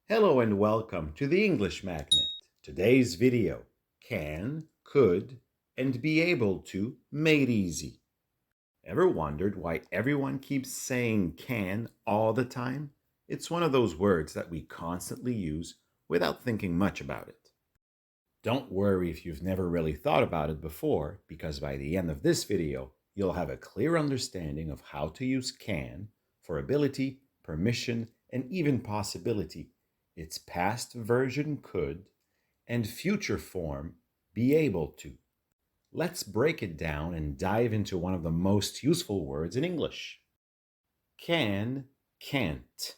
Hello and welcome to the English Magnet. Today's video, can, could, and be able to made easy. Ever wondered why everyone keeps saying can all the time? It's one of those words that we constantly use without thinking much about it. Don't worry if you've never really thought about it before, because by the end of this video, you'll have a clear understanding of how to use can for ability, permission, and even possibility, its past version could, and future form be able to. Let's break it down and dive into one of the most useful words in English. Can, can't.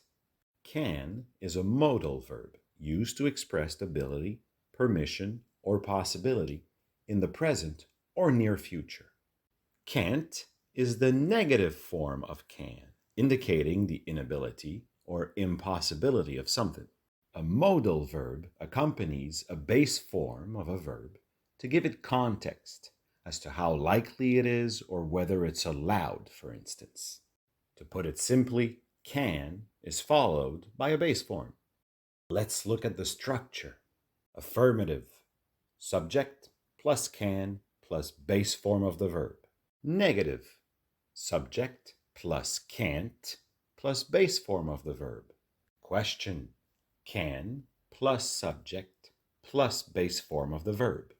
Can is a modal verb used to express ability, permission, or possibility in the present or near future. Can't is the negative form of can, indicating the inability or impossibility of something. A modal verb accompanies a base form of a verb to give it context as to how likely it is or whether it's allowed, for instance. To put it simply, can is followed by a base form. Let's look at the structure. Affirmative, subject plus can plus base form of the verb. Negative, subject plus can't plus base form of the verb. Question, can plus subject plus base form of the verb.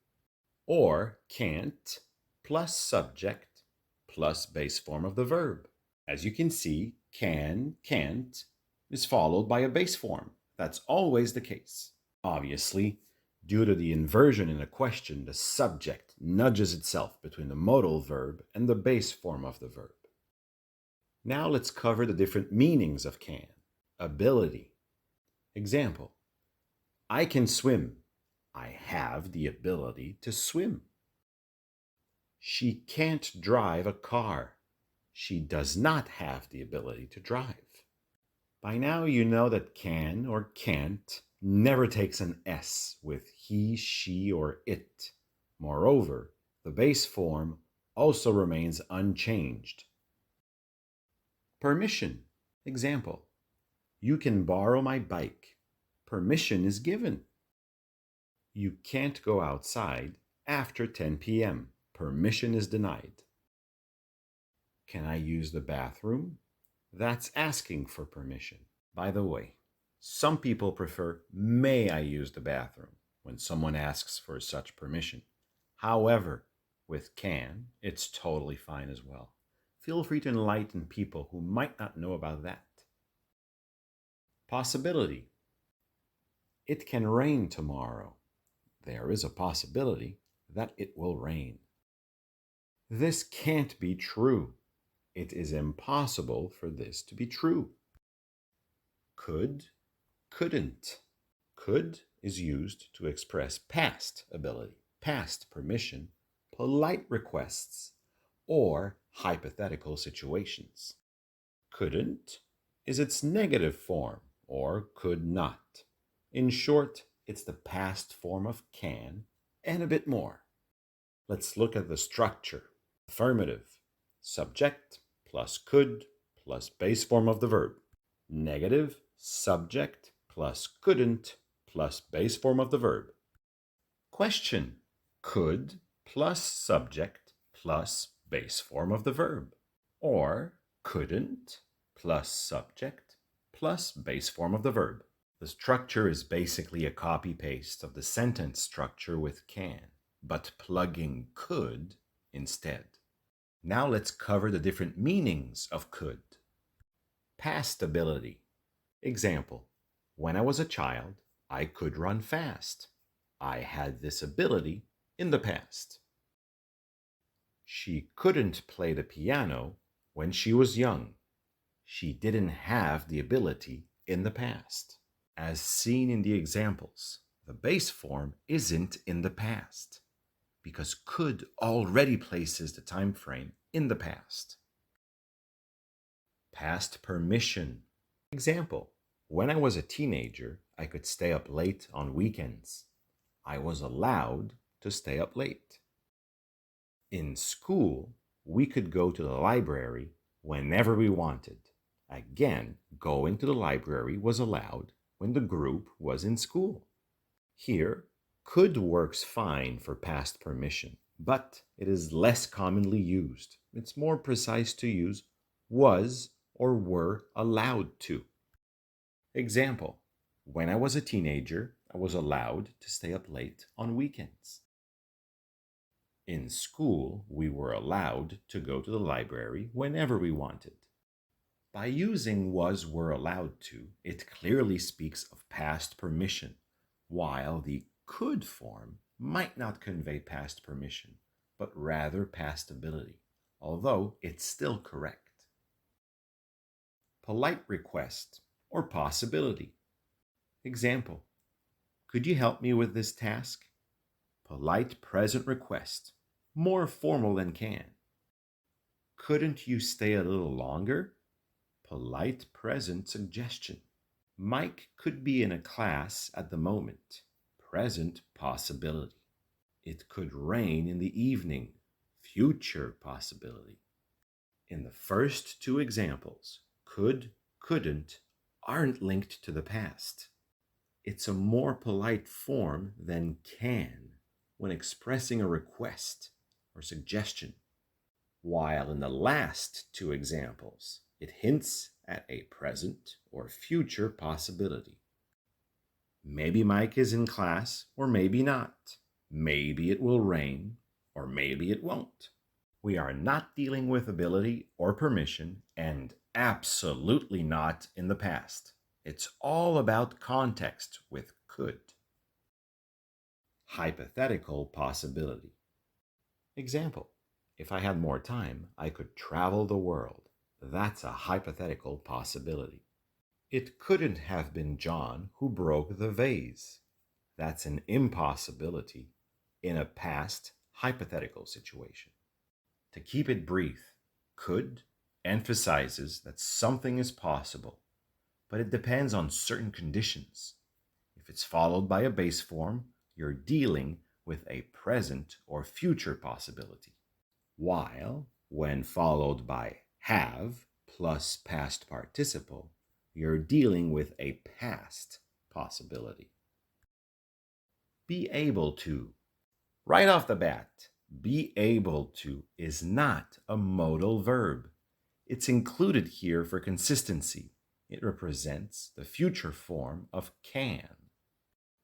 Or can't plus subject plus base form of the verb. As you can see, can, can't is followed by a base form. That's always the case. Obviously, due to the inversion in a question, the subject nudges itself between the modal verb and the base form of the verb. Now let's cover the different meanings of can. Ability. Example, I can swim. I have the ability to swim. She can't drive a car. She does not have the ability to drive. By now you know that can or can't never takes an S with he, she, or it. Moreover, the base form also remains unchanged. Permission. Example, you can borrow my bike. Permission is given. You can't go outside after 10 p.m. Permission is denied. Can I use the bathroom? That's asking for permission. By the way, some people prefer may I use the bathroom when someone asks for such permission. However, with can, it's totally fine as well. Feel free to enlighten people who might not know about that. Possibility. It can rain tomorrow. There is a possibility that it will rain. This can't be true. It is impossible for this to be true. Could, couldn't. Could is used to express past ability, past permission, polite requests, or hypothetical situations. Couldn't is its negative form, or could not. In short, it's the past form of can and a bit more. Let's look at the structure. Affirmative, subject plus could plus base form of the verb. Negative, subject plus couldn't plus base form of the verb. Question, could plus subject plus base form of the verb. Or couldn't plus subject plus base form of the verb. The structure is basically a copy-paste of the sentence structure with can, but plugging could instead. Now let's cover the different meanings of could. Past ability. Example, when I was a child, I could run fast. I had this ability in the past. She couldn't play the piano when she was young. She didn't have the ability in the past. As seen in the examples, the base form isn't in the past, because could already places the time frame in the past. Past permission. Example, when I was a teenager, I could stay up late on weekends. I was allowed to stay up late. In school, we could go to the library whenever we wanted. Again, going to the library was allowed when the group was in school. Here, could works fine for past permission, but it is less commonly used. It's more precise to use was or were allowed to. Example, when I was a teenager, I was allowed to stay up late on weekends. In school, we were allowed to go to the library whenever we wanted. By using was were allowed to, it clearly speaks of past permission, while the could form might not convey past permission, but rather past ability, although it's still correct. Polite request or possibility. Example, could you help me with this task? Polite present request, more formal than can. Couldn't you stay a little longer? Polite present suggestion. Mike could be in a class at the moment. Present possibility. It could rain in the evening. Future possibility. In the first two examples, could, couldn't aren't linked to the past. It's a more polite form than can when expressing a request or suggestion, while in the last two examples, it hints at a present or future possibility. Maybe Mike is in class, or maybe not. Maybe it will rain, or maybe it won't. We are not dealing with ability or permission, and absolutely not in the past. It's all about context with could. Hypothetical possibility. Example, if I had more time, I could travel the world. That's a hypothetical possibility. It couldn't have been John who broke the vase. That's an impossibility in a past hypothetical situation. To keep it brief, could emphasizes that something is possible, but it depends on certain conditions. If it's followed by a base form, you're dealing with a present or future possibility. While, when followed by have plus past participle, you're dealing with a past possibility. Be able to. Right off the bat, be able to is not a modal verb. It's included here for consistency. It represents the future form of can.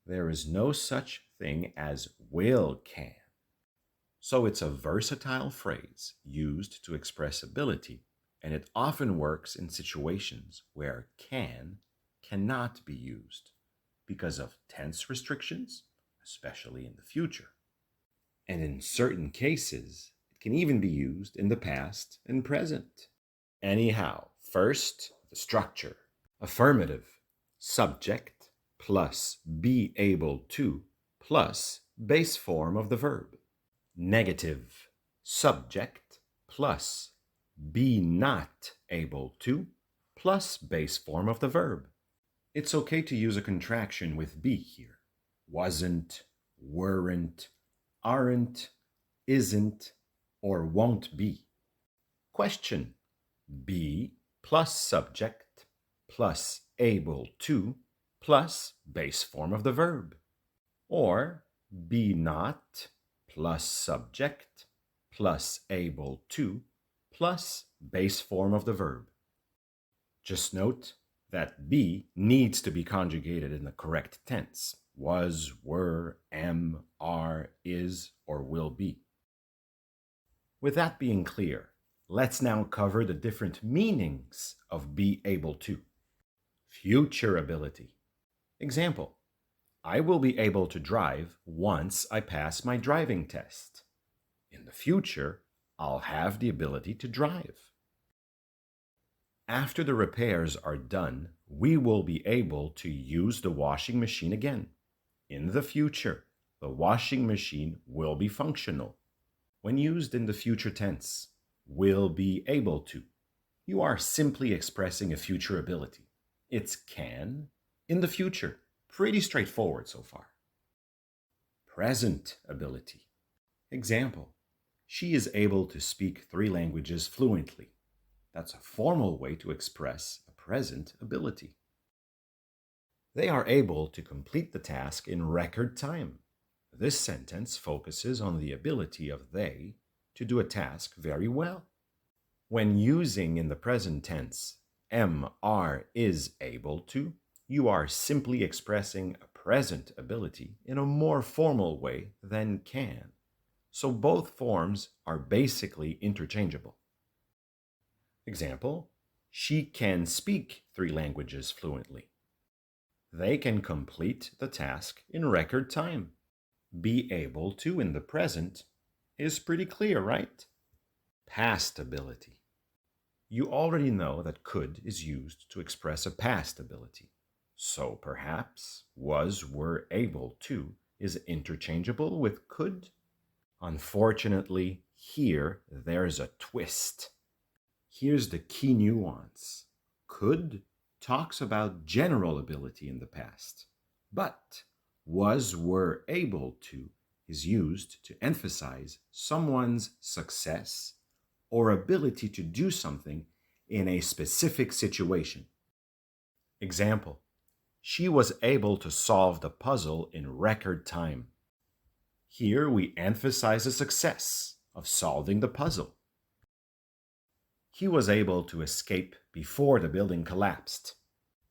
There is no such thing as will can. So it's a versatile phrase used to express ability, and it often works in situations where can cannot be used because of tense restrictions, especially in the future. And in certain cases, it can even be used in the past and present. Anyhow, first, the structure. Affirmative, subject plus be able to plus base form of the verb. Negative, subject plus be not able to plus base form of the verb. It's okay to use a contraction with be here. Wasn't, weren't, aren't, isn't, or won't be. Question. Be plus subject plus able to plus base form of the verb. Or be not plus subject plus able to plus base form of the verb. Just note that be needs to be conjugated in the correct tense. Was, were, am, are, is, or will be. With that being clear, let's now cover the different meanings of be able to. Future ability. Example, I will be able to drive once I pass my driving test. In the future, I'll have the ability to drive. After the repairs are done, we will be able to use the washing machine again. In the future, the washing machine will be functional. When used in the future tense, will be able to, you are simply expressing a future ability. It's can in the future. Pretty straightforward so far. Present ability. Example, she is able to speak 3 languages fluently. That's a formal way to express a present ability. They are able to complete the task in record time. This sentence focuses on the ability of they to do a task very well. When using in the present tense, is able to, you are simply expressing a present ability in a more formal way than can. So both forms are basically interchangeable. Example, she can speak 3 languages fluently. They can complete the task in record time. Be able to in the present is pretty clear, right? Past ability. You already know that could is used to express a past ability. So perhaps was, were, able to is interchangeable with could. Unfortunately, here there's a twist. Here's the key nuance. Could talks about general ability in the past, but was, were, able to is used to emphasize someone's success or ability to do something in a specific situation. Example, she was able to solve the puzzle in record time. Here we emphasize the success of solving the puzzle. He was able to escape before the building collapsed.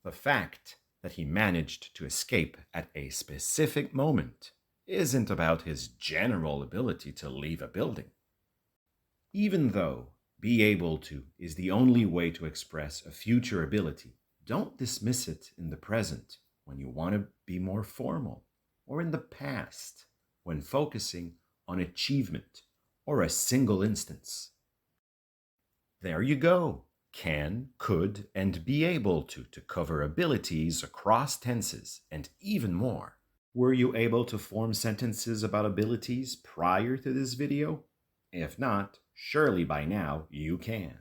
The fact that he managed to escape at a specific moment isn't about his general ability to leave a building. Even though be able to is the only way to express a future ability, don't dismiss it in the present when you want to be more formal, or in the past when focusing on achievement or a single instance. There you go. Can, could, and be able to cover abilities across tenses and even more. Were you able to form sentences about abilities prior to this video? If not, surely by now you can.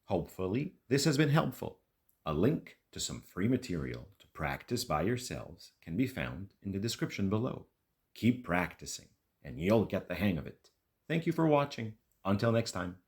Hopefully, this has been helpful. A link to some free material to practice by yourselves can be found in the description below. Keep practicing, and you'll get the hang of it. Thank you for watching. Until next time.